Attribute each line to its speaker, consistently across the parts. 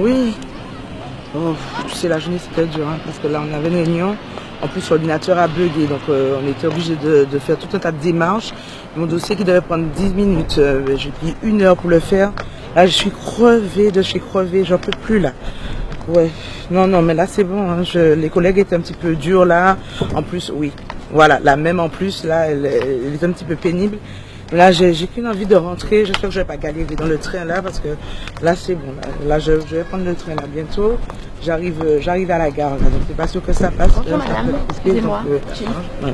Speaker 1: Oui. Oh, tu sais, la journée c'était dur, hein, parce que là on avait une réunion. En plus, l'ordinateur a bugué, donc on était obligé de faire tout un tas de démarches. Mon dossier qui devait prendre 10 minutes, j'ai pris 1 heure pour le faire. Là, je suis crevée de chez crevée, j'en peux plus là. Ouais, non, non, mais là c'est bon, hein, les collègues étaient un petit peu durs là. En plus, oui, voilà, la même en plus, là, elle est un petit peu pénible. Là, j'ai qu'une envie de rentrer. J'espère que je vais pas galérer dans le train là, parce que là c'est bon. Là, je vais prendre le train là bientôt. J'arrive à la gare là, donc c'est pas sûr que ça passe.
Speaker 2: Bonjour madame, excusez-moi.
Speaker 1: Ouais.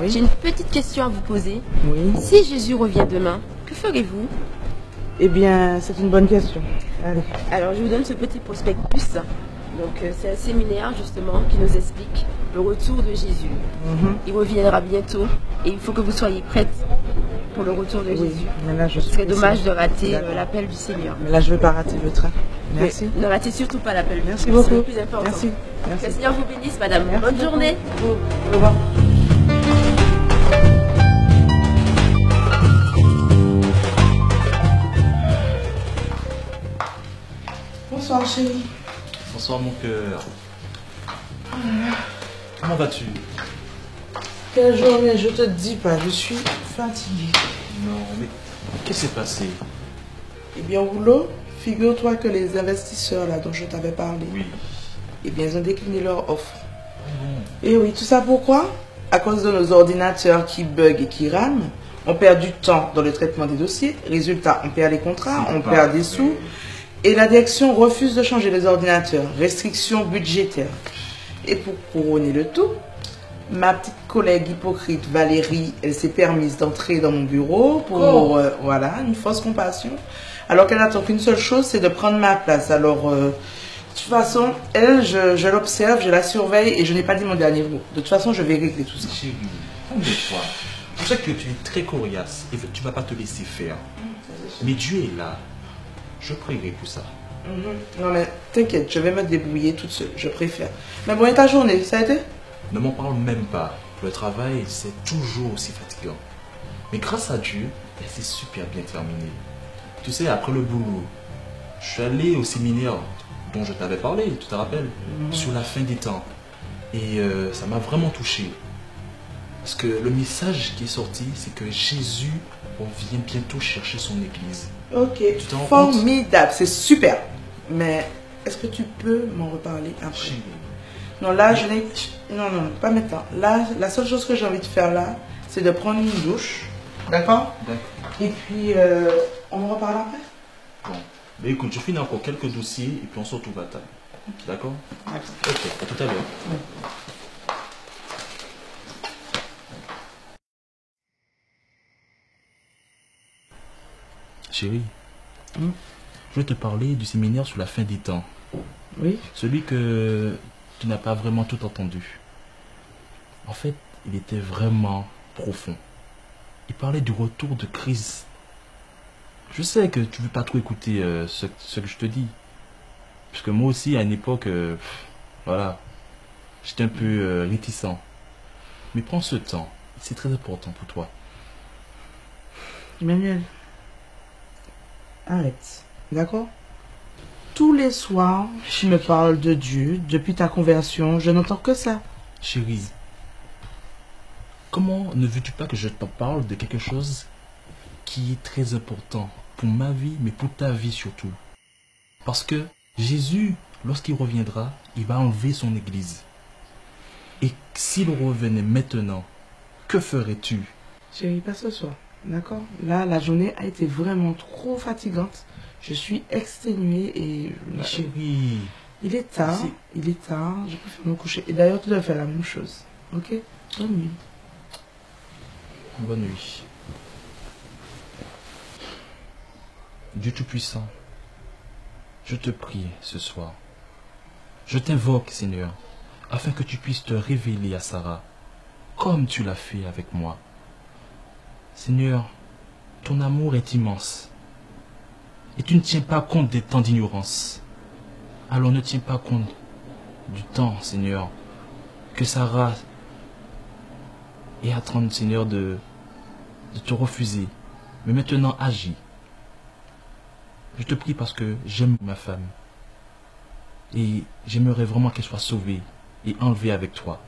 Speaker 1: Oui.
Speaker 2: J'ai une petite question à vous poser.
Speaker 1: Oui.
Speaker 2: Si Jésus revient demain, que ferez-vous?
Speaker 1: Eh bien, c'est une bonne question. Allez.
Speaker 2: Alors, je vous donne ce petit prospectus. Donc, c'est un séminaire justement qui nous explique le retour de Jésus. Il reviendra bientôt et il faut que vous soyez prête pour le retour de Jésus.
Speaker 1: Mais là, je suis
Speaker 2: C'est dommage de rater l'appel du Seigneur.
Speaker 1: Mais là, je ne vais pas rater le train. Merci.
Speaker 2: Mais ne ratez surtout pas l'appel.
Speaker 1: Merci beaucoup.
Speaker 2: C'est le plus important.
Speaker 1: Merci. Merci.
Speaker 2: Que le Seigneur vous bénisse, madame.
Speaker 1: Merci
Speaker 2: Bonne
Speaker 1: beaucoup.
Speaker 2: journée.
Speaker 1: Au revoir. Bonsoir chérie.
Speaker 3: Bonsoir mon cœur. Comment vas-tu?
Speaker 1: Quelle journée, je te dis pas, je suis fatiguée.
Speaker 3: Non, mais qu'est-ce qui s'est passé?
Speaker 1: Eh bien, au boulot, figure-toi que les investisseurs là dont je t'avais parlé,
Speaker 3: Oui.
Speaker 1: eh bien, ils ont décliné leur offre.
Speaker 3: Bon.
Speaker 1: Et oui, tout ça pourquoi? À cause de nos ordinateurs qui bug et qui rament. On perd du temps dans le traitement des dossiers. Résultat, on perd les contrats, on perd des sous. Et la direction refuse de changer les ordinateurs. Restrictions budgétaires. Et pour couronner le tout, ma petite collègue hypocrite Valérie, elle s'est permise d'entrer dans mon bureau pour, voilà, une fausse compassion. Alors qu'elle n'attend qu'une seule chose, c'est de prendre ma place. Alors, de toute façon, elle, je l'observe, je la surveille et je n'ai pas dit mon dernier mot. De toute façon, je vais régler tout ça.
Speaker 3: Chérie, calme-toi. Je sais que tu es très coriace et tu ne vas pas te laisser faire. Mais Dieu est là. Je prierai pour ça.
Speaker 1: Non mais t'inquiète, je vais me débrouiller toute seule, je préfère. Mais bon, et ta journée, ça a été?
Speaker 3: Ne m'en parle même pas. Le travail, c'est toujours aussi fatigant. Mais grâce à Dieu, elle s'est super bien terminée. Tu sais, après le boulot, je suis allé au séminaire dont je t'avais parlé, tu te rappelles, sur la fin des temps. Et ça m'a vraiment touché. Parce que le message qui est sorti, c'est que Jésus vient bientôt chercher son église.
Speaker 1: Ok,
Speaker 3: Tu t'en rends compte?
Speaker 1: formidable, c'est super. Mais est-ce que tu peux m'en reparler après?
Speaker 3: Chérie.
Speaker 1: Non, là, je n'ai... Non, non, pas maintenant. Là, la seule chose que j'ai envie de faire là, c'est de prendre une douche. D'accord?
Speaker 3: D'accord.
Speaker 1: Et puis, on en reparle après?
Speaker 3: Bon. Mais écoute, je finis encore quelques dossiers et puis on se retrouve à table. D'accord?
Speaker 1: D'accord.
Speaker 3: Ok, à tout à l'heure. Chérie, je vais te parler du séminaire sur la fin des temps.
Speaker 1: Oui?
Speaker 3: Celui que tu n'as pas vraiment tout entendu. En fait, il était vraiment profond. Il parlait du retour de Christ. Je sais que tu ne veux pas trop écouter ce que je te dis. Parce que moi aussi, à une époque, voilà, j'étais un peu réticent. Mais prends ce temps. C'est très important pour toi.
Speaker 1: Emmanuel, arrête. D'accord? Tous les soirs, tu me parles de Dieu. Depuis ta conversion, je n'entends que ça.
Speaker 3: Chérie, comment ne veux-tu pas que je t'en parle de quelque chose qui est très important pour ma vie, mais pour ta vie surtout? Parce que Jésus, lorsqu'il reviendra, il va enlever son église. Et s'il revenait maintenant, que ferais-tu?
Speaker 1: Chérie, pas ce soir. D'accord? Là, la journée a été vraiment trop fatigante. Je suis exténuée et...
Speaker 3: Mais chérie,
Speaker 1: Il est tard. Il est tard. Je préfère me coucher. Et d'ailleurs, tu dois faire la même chose. Ok? Bonne nuit.
Speaker 3: bonne nuit. Dieu Tout-Puissant, je te prie ce soir. Je t'invoque, Seigneur, afin que tu puisses te révéler à Sarah, comme tu l'as fait avec moi. Seigneur, ton amour est immense. Et tu ne tiens pas compte des temps d'ignorance. Alors ne tiens pas compte du temps, Seigneur, que Sarah est en train, Seigneur, de te refuser. Mais maintenant, agis. Je te prie parce que j'aime ma femme. Et j'aimerais vraiment qu'elle soit sauvée et enlevée avec toi.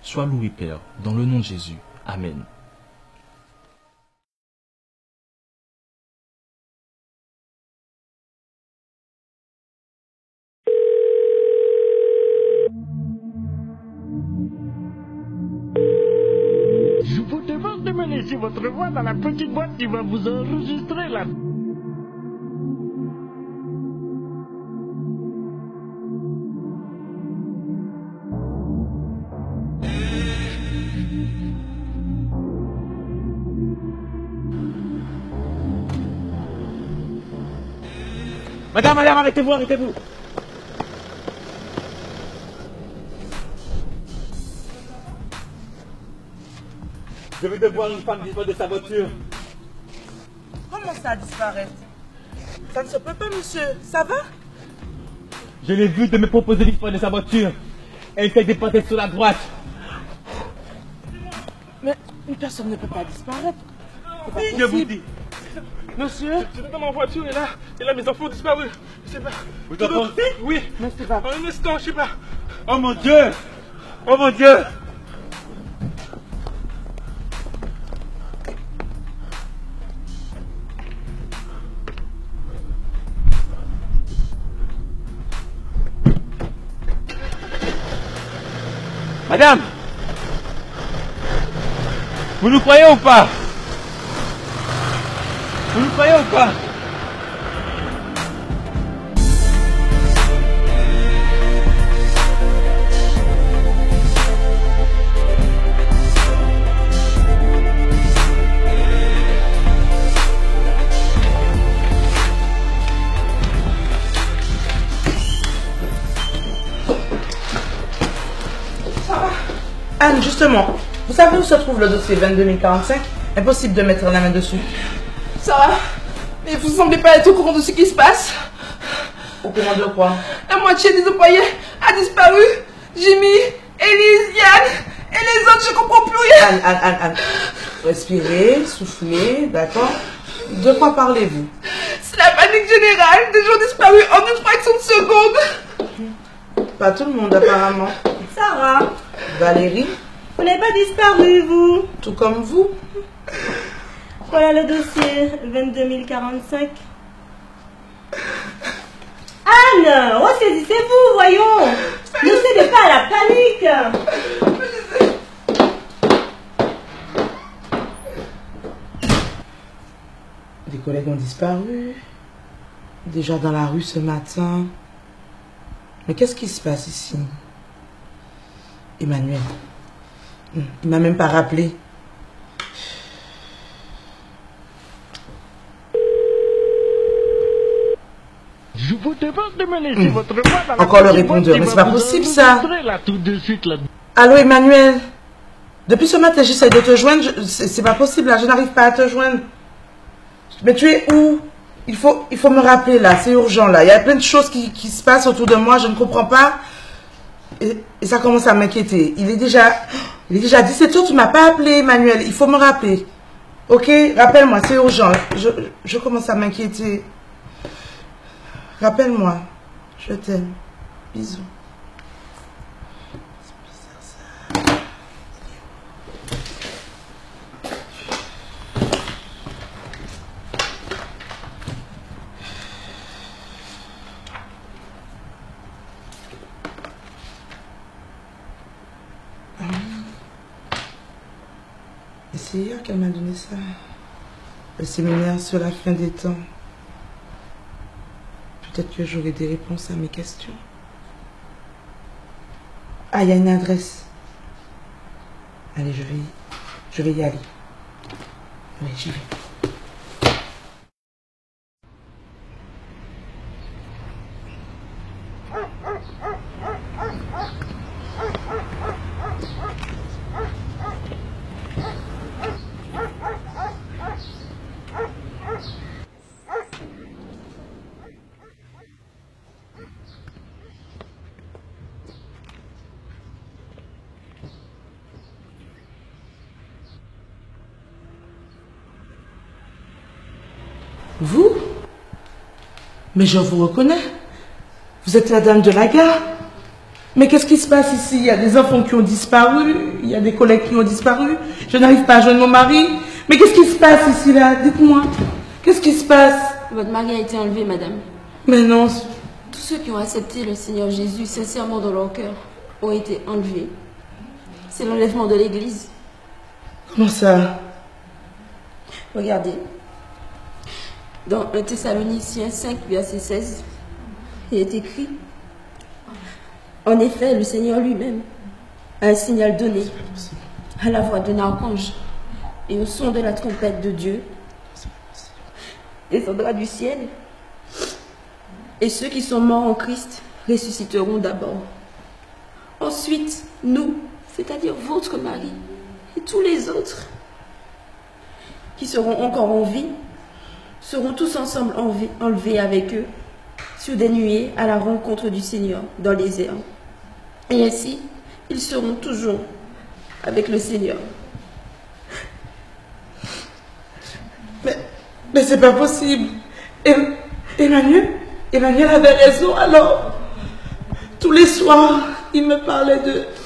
Speaker 3: Sois loué, Père, dans le nom de Jésus. Amen.
Speaker 4: Je vous demande de me laisser votre voix dans la petite boîte qui va vous enregistrer là.
Speaker 5: Madame, arrêtez-vous, arrêtez-vous. Je vais devoir une femme disparaître de sa voiture.
Speaker 1: Comment ça disparaît? Ça ne se peut pas, monsieur. Ça va?
Speaker 5: Je l'ai vu de me proposer disparaître de sa voiture. Elle s'est dépassée sur la droite.
Speaker 1: Mais une personne ne peut pas disparaître. C'est pas
Speaker 5: Je vous
Speaker 1: possible.
Speaker 5: dis.
Speaker 1: Monsieur?
Speaker 6: J'étais dans ma voiture et là mes enfants ont disparu. Je sais pas.
Speaker 5: Vous enfants aussi?
Speaker 6: Oui.
Speaker 1: Mais c'est pas...
Speaker 6: En un instant, je sais pas.
Speaker 5: Oh mon Dieu! Oh mon Dieu! Madame! Vous nous croyez ou pas? Vous nous croyez ou pas?
Speaker 1: Anne, justement, vous savez où se trouve le dossier 22045? Impossible de mettre la main dessus.
Speaker 2: Sarah, mais vous semblez pas être au courant de ce qui se passe.
Speaker 1: Au courant de quoi?
Speaker 2: La moitié des employés a disparu. Jimmy, Elise, Yann et les autres, je comprends plus rien.
Speaker 1: Anne. Respirez, soufflez, d'accord? De quoi parlez-vous?
Speaker 2: C'est la panique générale. Des gens disparus en une fraction de seconde.
Speaker 1: Pas tout le monde, apparemment.
Speaker 7: Sarah,
Speaker 1: Valérie,
Speaker 7: vous n'avez pas disparu, vous.
Speaker 1: tout comme vous.
Speaker 7: Voilà le dossier 22045. Anne, ressaisissez-vous, voyons. Ne cédez pas à la panique.
Speaker 1: Des collègues ont disparu. Déjà dans la rue ce matin. Mais qu'est-ce qui se passe ici? Emmanuel. Il m'a même pas rappelé.
Speaker 4: Je vous demande de me laisser votre voix dans la
Speaker 1: Encore le
Speaker 4: petite boîte
Speaker 1: répondeur,
Speaker 4: qui
Speaker 1: mais
Speaker 4: va
Speaker 1: c'est pas
Speaker 4: vous
Speaker 1: possible, ça.
Speaker 4: enregistrer là tout de suite là.
Speaker 1: Allô Emmanuel? Depuis ce matin j'essaie de te joindre. C'est pas possible là, je n'arrive pas à te joindre. Mais tu es où? Il faut me rappeler là, c'est urgent là. Il y a plein de choses qui se passent autour de moi, je ne comprends pas. Et ça commence à m'inquiéter. Il est déjà 17h, tu m'as pas appelé Emmanuel. Il faut me rappeler. Ok? Rappelle-moi, c'est urgent. Je commence à m'inquiéter. Rappelle-moi. Je t'aime. Bisous. C'est bizarre ça. Et c'est hier qu'elle m'a donné ça. Le séminaire sur la fin des temps. Peut-être que j'aurai des réponses à mes questions. Ah, il y a une adresse. Allez, je vais y aller. Allez, j'y vais. Vous? Mais je vous reconnais. Vous êtes la dame de la gare? Mais qu'est-ce qui se passe ici? Il y a des enfants qui ont disparu, il y a des collègues qui ont disparu. Je n'arrive pas à joindre mon mari. Mais qu'est-ce qui se passe ici, là? Dites-moi. Qu'est-ce qui se passe?
Speaker 2: Votre mari a été enlevé, madame.
Speaker 1: Mais non.
Speaker 2: Tous ceux qui ont accepté le Seigneur Jésus sincèrement dans leur cœur ont été enlevés. C'est l'enlèvement de l'Église.
Speaker 1: Comment ça?
Speaker 2: Regardez. Dans 1 Thessaloniciens 5, verset 16, il est écrit: en effet, le Seigneur lui-même a un signal donné à la voix d'un archange et au son de la trompette de Dieu descendra du ciel, et ceux qui sont morts en Christ ressusciteront d'abord. Ensuite, nous, c'est-à-dire votre mari et tous les autres qui seront encore en vie, seront tous ensemble enlevés avec eux sur des nuées à la rencontre du Seigneur dans les airs. Et ainsi, ils seront toujours avec le Seigneur.
Speaker 1: Mais c'est pas possible. Emmanuel avait raison. Alors, tous les soirs, il me parlait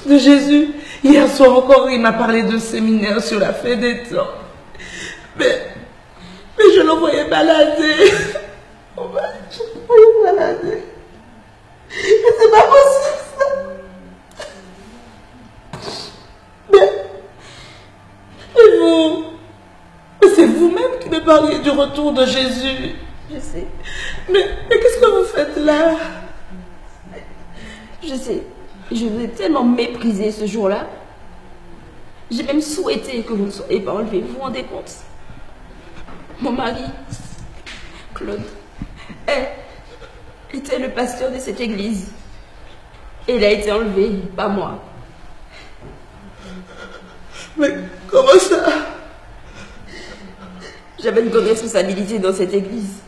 Speaker 1: de Jésus. Hier soir encore, il m'a parlé de séminaire sur la fin des temps. Mais je le voyais balader. Je le voyais balader. Mais c'est pas possible, ça. Et vous? Mais c'est vous-même qui me parliez du retour de Jésus.
Speaker 2: Je sais.
Speaker 1: Mais qu'est-ce que vous faites là?
Speaker 2: Je sais. Je vous ai tellement méprisé ce jour-là. J'ai même souhaité que vous ne soyez pas enlevé. Vous vous rendez compte? Mon mari, Claude, était le pasteur de cette église. Et il a été enlevé, pas moi.
Speaker 1: Mais comment ça?
Speaker 2: J'avais une grande responsabilité dans cette église.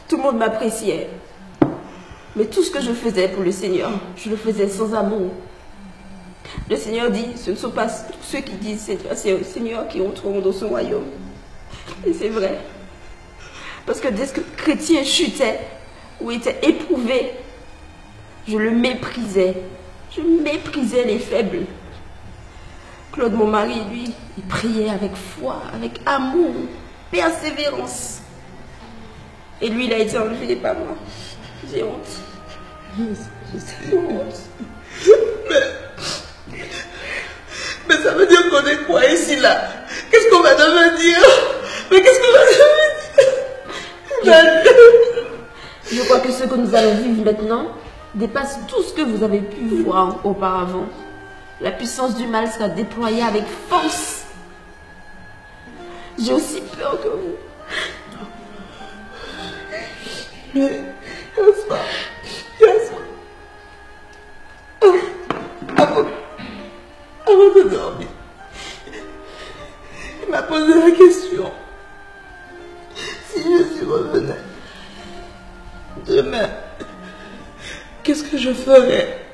Speaker 2: Tout le monde m'appréciait. Mais tout ce que je faisais pour le Seigneur, je le faisais sans amour. Le Seigneur dit, ce ne sont pas ceux qui disent c'est au Seigneur qui entreront dans son royaume. Et c'est vrai. Parce que dès que le chrétien chutait ou était éprouvé, je le méprisais. Je méprisais les faibles. Claude, mon mari, lui, il priait avec foi, avec amour, persévérance. Et lui, il a été enlevé, pas moi. J'ai honte. J'ai honte.
Speaker 1: Mais ça veut dire qu'on est quoi ici, là? Qu'est-ce qu'on va devenir? Mais qu'est-ce qu'on va devenir?
Speaker 2: Je crois que ce que nous allons vivre maintenant dépasse tout ce que vous avez pu voir auparavant. La puissance du mal sera déployée avec force. J'ai aussi peur que vous.
Speaker 1: Mais, avant de dormir, il m'a posé la question. Si Jésus revenait demain, qu'est-ce que je ferais?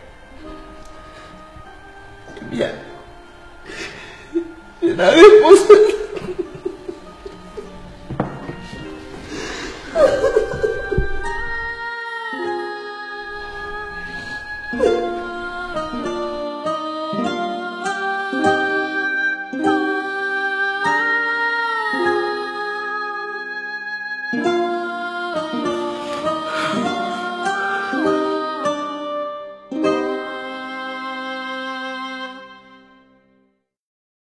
Speaker 1: Eh bien, j'ai la réponse.